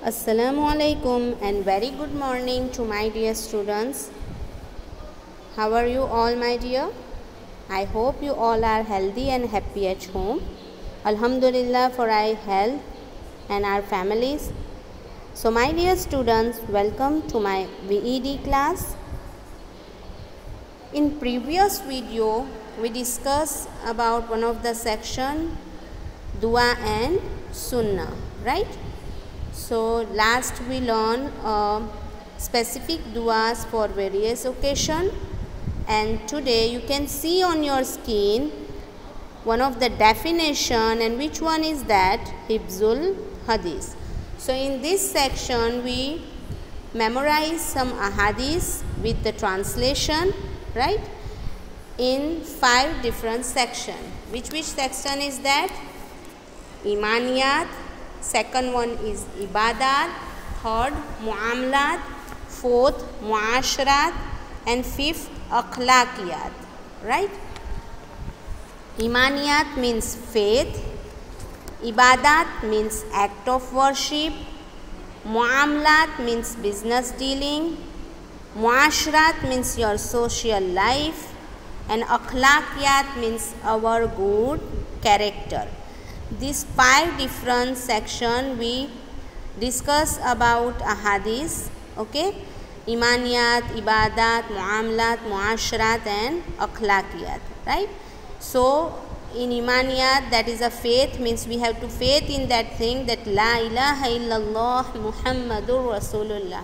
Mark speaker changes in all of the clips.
Speaker 1: Assalamualaikum and very good morning to my dear students. How are you all, my dear? I hope you all are healthy and happy at home. Alhamdulillah for our health and our families. So my dear students, welcome to my VED class. In previous video, we discussed about one of the section, Dua and Sunnah, right? So last we learned specific duas for various occasion, and today you can see on your screen one of the definition, and which one is that? Hifzul Hadith. So in this section we memorize some ahadith with the translation, right, in 5 different section. Which section is that? Imaniyat. Second one is ibadat, third muamalat, fourth muasharat, and fifth akhlaqiyat, right? Imaniyat means faith, ibadat means act of worship, muamalat means business dealing, muasharat means your social life, and akhlaqiyat means our good character. These 5 different section we discuss about ahadith, okay? Imaniyat, ibadat, muamalat, muasharat, and akhlaqiyat, right? So in imaniyat, that is a faith, means we have to faith in that thing, that la ilaha illallah Muhammadur Rasulullah.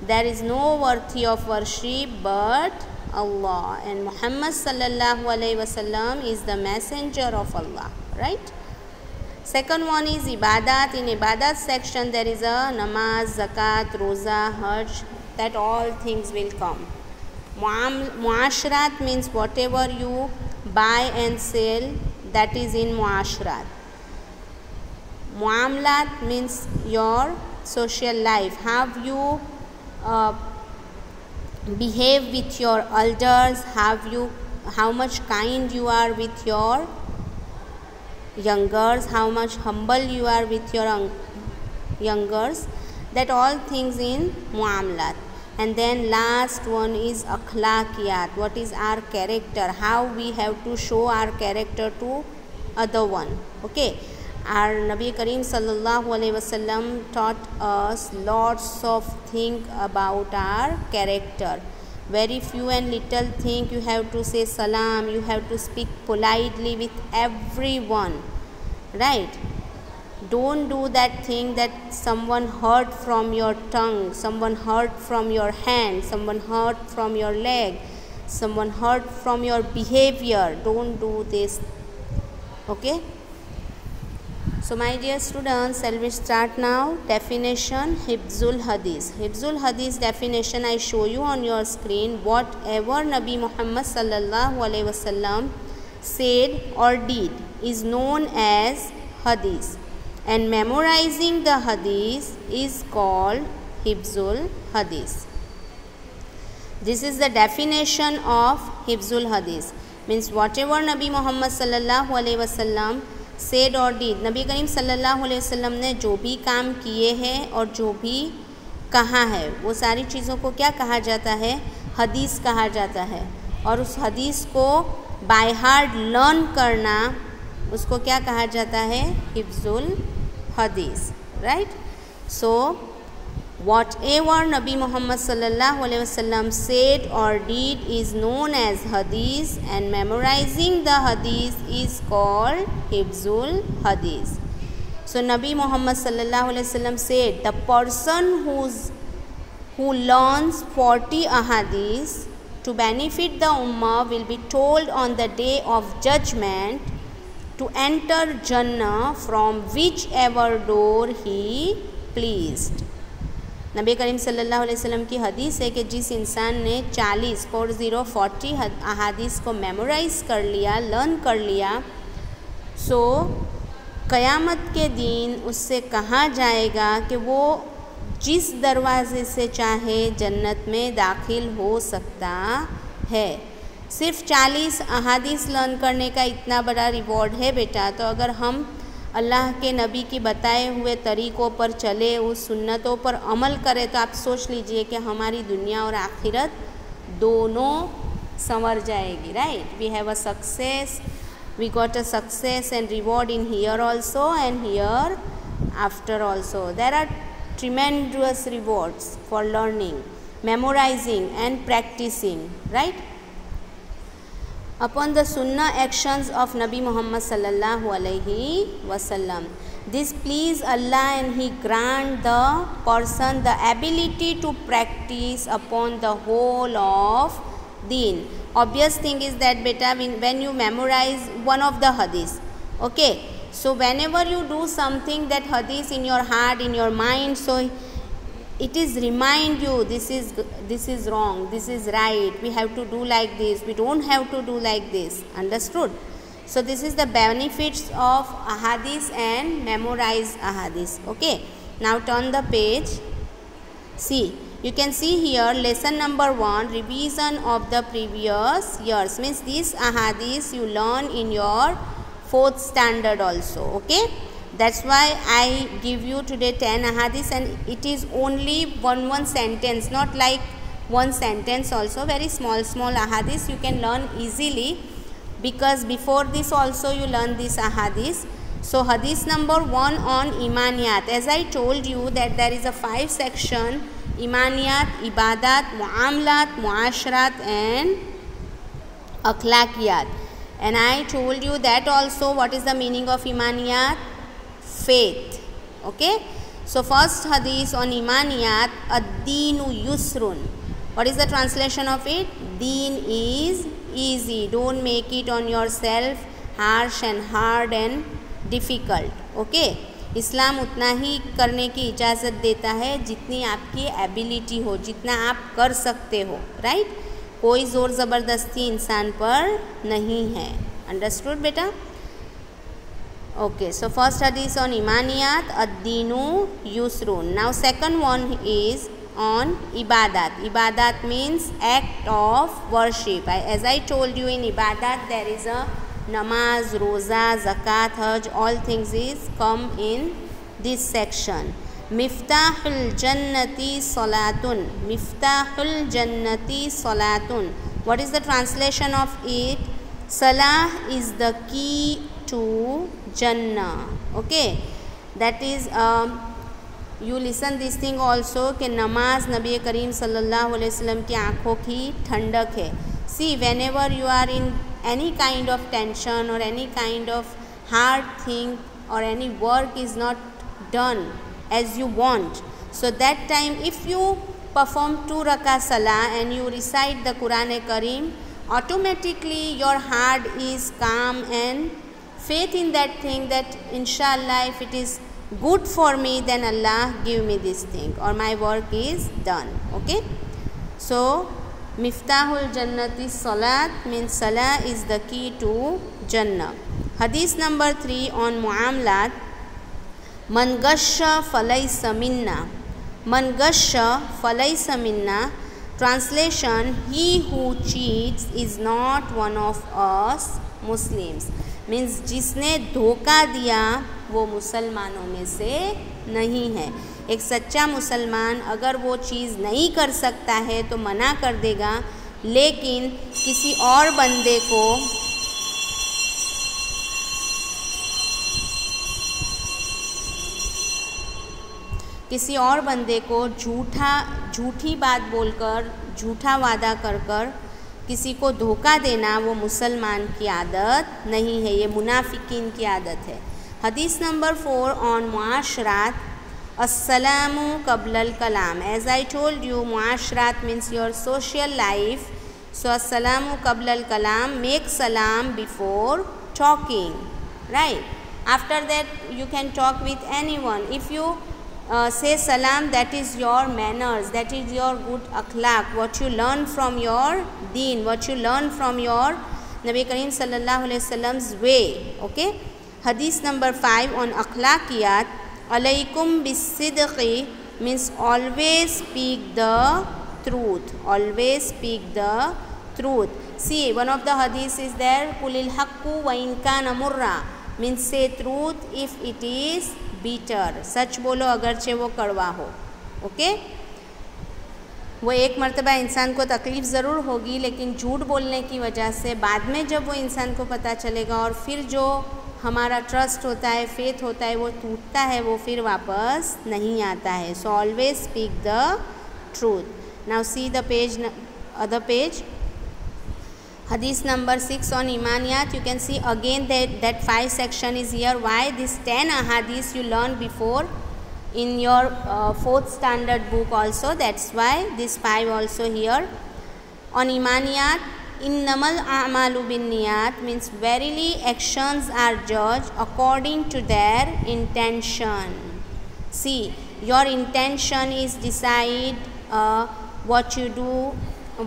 Speaker 1: There is no worthy of worship but Allah, and Muhammad sallallahu alaihi wasallam is the messenger of Allah, right? Second one is ibadat. In ibadat section there is a namaz, zakat, roza, hajj, that all things will come. Muasharat means whatever you buy and sell, that is in muasharat. Muamalat means your social life. Have you behave with your elders? How much kind you are with your youngers, how much humble you are with your youngers, that all things in muamalat. And then last one is akhlaqiyat. What is our character? How we have to show our character to other one, okay? Our Nabi Kareem sallallahu alaihi wasallam taught us lots of things about our character. Very few and little thing. You have to say salam, you have to speak politely with everyone, right? Don't do that thing that someone hurt from your tongue, someone hurt from your hand, someone hurt from your leg, someone hurt from your behavior. Don't do this, okay? So my dear students, shall we start now? Definition, Hifzul Hadith. Hifzul Hadith definition I show you on your screen. Whatever Nabi Muhammad sallallahu alaihi wasallam said or did is known as Hadith, and memorizing the Hadith is called Hifzul Hadith. This is the definition of Hifzul Hadith. Means whatever Nabi Muhammad sallallahu alaihi wasallam said or did, नबी करीम सल्लल्लाहु अलैहि वसल्लम ने जो भी काम किए हैं और जो भी कहा है, वो सारी चीज़ों को क्या कहा जाता है? हदीस कहा जाता है। और उस हदीस को बाय हार्ट लर्न करना, उसको क्या कहा जाता है? हिफ्जुल हदीस, right? So whatever Nabi Muhammad sallallahu alaihi wasallam said or did is known as hadith, and memorizing the hadith is called hifzul hadith. So Nabi Muhammad sallallahu alaihi wasallam said, the person who learns 40 ahadith to benefit the ummah will be told on the day of judgment to enter Jannah from whichever door he pleased. नबी करीम सल्लल्लाहु अलैहि वसल्लम की हदीस है कि जिस इंसान ने 40 अहादीस को मेमोराइज़ कर लिया, लर्न कर लिया, सो क़यामत के दिन उससे कहा जाएगा कि वो जिस दरवाज़े से चाहे जन्नत में दाखिल हो सकता है। सिर्फ 40 अहादीस लर्न करने का इतना बड़ा रिवॉर्ड है बेटा, तो अगर हम अल्लाह के नबी की बताए हुए तरीक़ों पर चले, उस सुन्नतों पर अमल करें, तो आप सोच लीजिए कि हमारी दुनिया और आखिरत दोनों संवर जाएगी. Right, we have a success, we got a success and reward in here also and here after also. There are tremendous rewards for learning, memorizing and practicing. Right, upon the sunnah actions of Nabi Muhammad sallallahu alaihi wasallam, this please Allah and He grant the person the ability to practice upon the whole of deen. Obvious thing is that beta, when you memorize one of the hadith, okay, so whenever you do something, that hadith in your heart, in your mind, so it is remind you this is wrong, this is right, we have to do like this, we don't have to do like this. Understood? So this is the benefits of ahadith and memorize ahadith. Okay, now turn the page. See, you can see here lesson number 1, revision of the previous years, means these ahadith you learn in your 4th standard also. Okay, that's why I give you today 10 ahadith, and it is only one sentence, not like one sentence also, very small ahadith you can learn easily, because before this also you learn this ahadith. So hadith number 1 on imaniyat. As I told you that there is a 5 section: imaniyat, ibadat, muamlat, muashrat and akhlaqiyat. And I told you that also what is the meaning of imaniyat? Faith. Okay, so first hadith on imaniyat, ad-deenu yusrun. What is the translation of it? Deen is easy, don't make it on yourself harsh and hard and difficult. Okay, इस्लाम उतना ही करने की इजाज़त देता है जितनी आपकी ability हो, जितना आप कर सकते हो. राइट, कोई ज़ोर ज़बरदस्ती इंसान पर नहीं है. अंडरस्टूड बेटा? Okay, so first hadith on imaniyat, ad-deenu yusrun. Now second one is on ibadat. Ibadat means act of worship. As I told you, in ibadat there is a namaz, roza, zakat, hajj, all things is come in this section. Miftahul jannati salatun. Miftahul jannati salatun. What is the translation of it? Salah is the key to Jannah. Okay, that is you listen this thing also कि नमाज नबी करीम सल्लल्लाहु अलैहि वसल्लम की आँखों की ठंडक है. See, whenever you are in any kind of tension or any kind of hard thing or any work is not done as you want, so that time if you perform 2 rakah salah and you recite the Quran Kareem, automatically your heart is calm and faith in that thing, that inshallah if it is good for me, then Allah give me this thing or my work is done. Okay, so miftahul jannati salat means salah is the key to Jannah. Hadith number 3 on muamlat, man gasha falaysa minna. Man gasha falaysa minna. Translation, he who cheats is not one of us Muslims. Means जिसने धोखा दिया वो मुसलमानों में से नहीं है. एक सच्चा मुसलमान अगर वो चीज़ नहीं कर सकता है तो मना कर देगा, लेकिन किसी और बंदे को झूठी बात बोलकर, झूठा वादा कर किसी को धोखा देना वो मुसलमान की आदत नहीं है, ये मुनाफिकीन की आदत है. हदीस नंबर 4 ऑन मुआशरात, अस्सलामु कब्लल कलाम. एज आई टोल्ड यू, मुआशरात means your social life. So अस्सलामु कब्लल कलाम, मेक सलाम before talking. Right, after that you can talk with anyone. If you say salam, that is your manners, that is your good akhlaq, what you learn from your deen, what you learn from your Nabi Kareem sallallahu alaihi wasallam's way. Okay, hadith number 5 on akhlaqiyat, alaikum bisidqi means always speak the truth, always speak the truth. See, one of the hadith is there, kulil haqqu wa in kana murra, means say truth if it is better, सच बोलो अगरचे वो कड़वा हो। Okay, वो एक मर्तबा इंसान को तकलीफ़ ज़रूर होगी, लेकिन झूठ बोलने की वजह से बाद में जब वो इंसान को पता चलेगा और फिर जो हमारा ट्रस्ट होता है, फेथ होता है, वो टूटता है, वो फिर वापस नहीं आता है। So always speak the truth. Now see the page, other page, Hadith number 6 on Imaniyat. You can see again that 5 section is here. Why? This 10 ahadith you learned before in your 4th standard book also. That's why this 5 also here. On Imaniyat, innamal a'malu bin niyat means verily actions are judged according to their intention. See, your intention is decide what you do,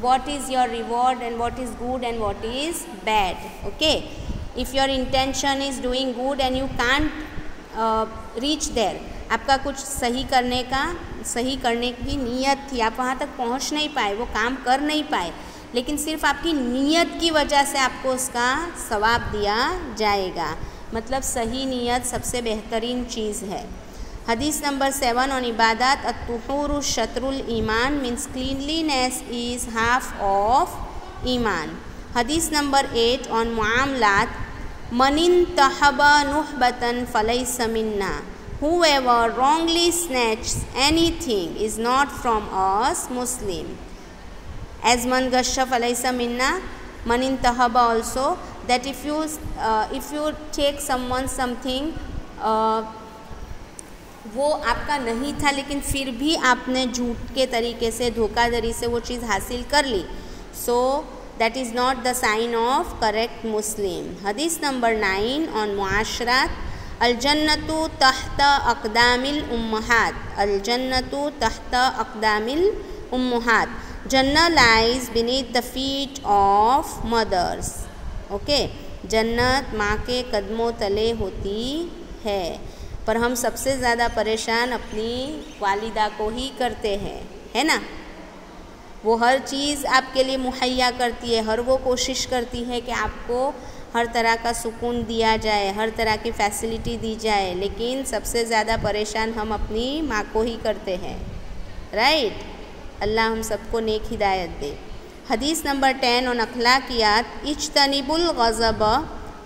Speaker 1: what is your reward and what is good and what is bad. Okay, if your intention is doing good and you can't reach there, आपका कुछ सही करने की नीयत थी, आप वहाँ तक पहुँच नहीं पाए, वो काम कर नहीं पाए, लेकिन सिर्फ आपकी नीयत की वजह से आपको उसका सवाब दिया जाएगा। मतलब सही नीयत सबसे बेहतरीन चीज़ है। हदीस नंबर 7 ऑन इबादत, अत्तुहूरु शत्रुल ईमान means cleanliness is half of ईमान। हदीस नंबर 8 ऑन मुआमलात, मनिन तहबा नुहबतन फलैस मिन्ना, whoever wrongly snatches anything is not from us Muslim. As man gasha falaisa minna, manin tahaba also, that if you take someone something, वो आपका नहीं था लेकिन फिर भी आपने झूठ के तरीके से, धोखाधड़ी से वो चीज़ हासिल कर ली, so that is not the sign of correct Muslim. हदीस नंबर 9 ऑन मुआशरात, अल-जन्नतु तहत अक़दामिल उम्महात, अल-जन्नतु तहत अक़दामिल उम्महात, जन्नत lies beneath the feet of mothers. Okay, जन्नत माँ के कदमों तले होती है, पर हम सबसे ज़्यादा परेशान अपनी वालिदा को ही करते हैं, है ना। वो हर चीज़ आपके लिए मुहैया करती है, हर वो कोशिश करती है कि आपको हर तरह का सुकून दिया जाए, हर तरह की फैसिलिटी दी जाए, लेकिन सबसे ज़्यादा परेशान हम अपनी माँ को ही करते हैं। राइट, अल्लाह हम सबको नेक हिदायत दे। हदीस नंबर 10 ऑन अखलाकियात, इज्तनिबुल गज़ब,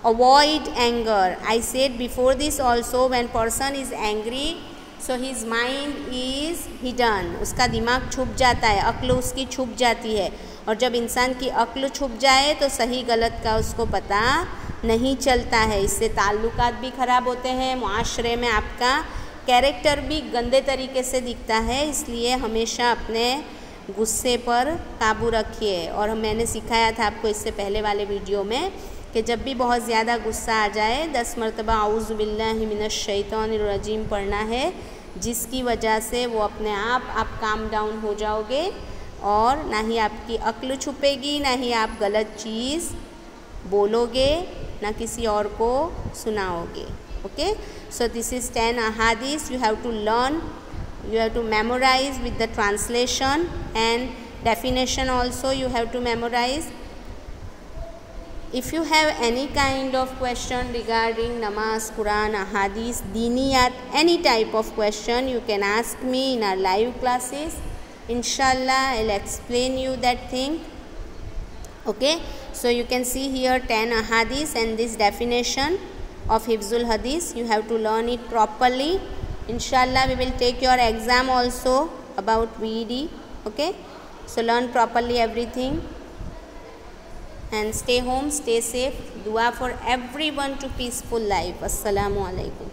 Speaker 1: avoid anger. I said before this also, when person is angry, so his mind is hidden, उसका दिमाग छुप जाता है, अक्ल उसकी छुप जाती है, और जब इंसान की अक्ल छुप जाए तो सही गलत का उसको पता नहीं चलता है। इससे ताल्लुकात भी ख़राब होते हैं, मुआशरे में आपका कैरेक्टर भी गंदे तरीके से दिखता है। इसलिए हमेशा अपने गुस्से पर काबू रखिए। और मैंने सिखाया था आपको इससे पहले वाले वीडियो में कि जब भी बहुत ज़्यादा गुस्सा आ जाए 10 मरतबा औज़ु बिल्लाहि मिनश शैतानिर रजीम पढ़ना है, जिसकी वजह से वो अपने आप काम डाउन हो जाओगे और ना ही आपकी अक्ल छुपेगी, ना ही आप गलत चीज़ बोलोगे, ना किसी और को सुनाओगे। Okay, so this is 10 ahadith you have to learn, you have to memorize with the translation and definition also you have to memorize. If you have any kind of question regarding namaz, Quran, ahadith, diniyat, any type of question, you can ask me in our live classes. Inshallah, I'll explain you that thing. Okay, so you can see here 10 ahadith and this definition of Hifzul Hadith. You have to learn it properly. Inshallah, we will take your exam also about VED. Okay, so learn properly everything. And stay home, stay safe. Dua for everyone to peaceful life. Assalamu alaikum.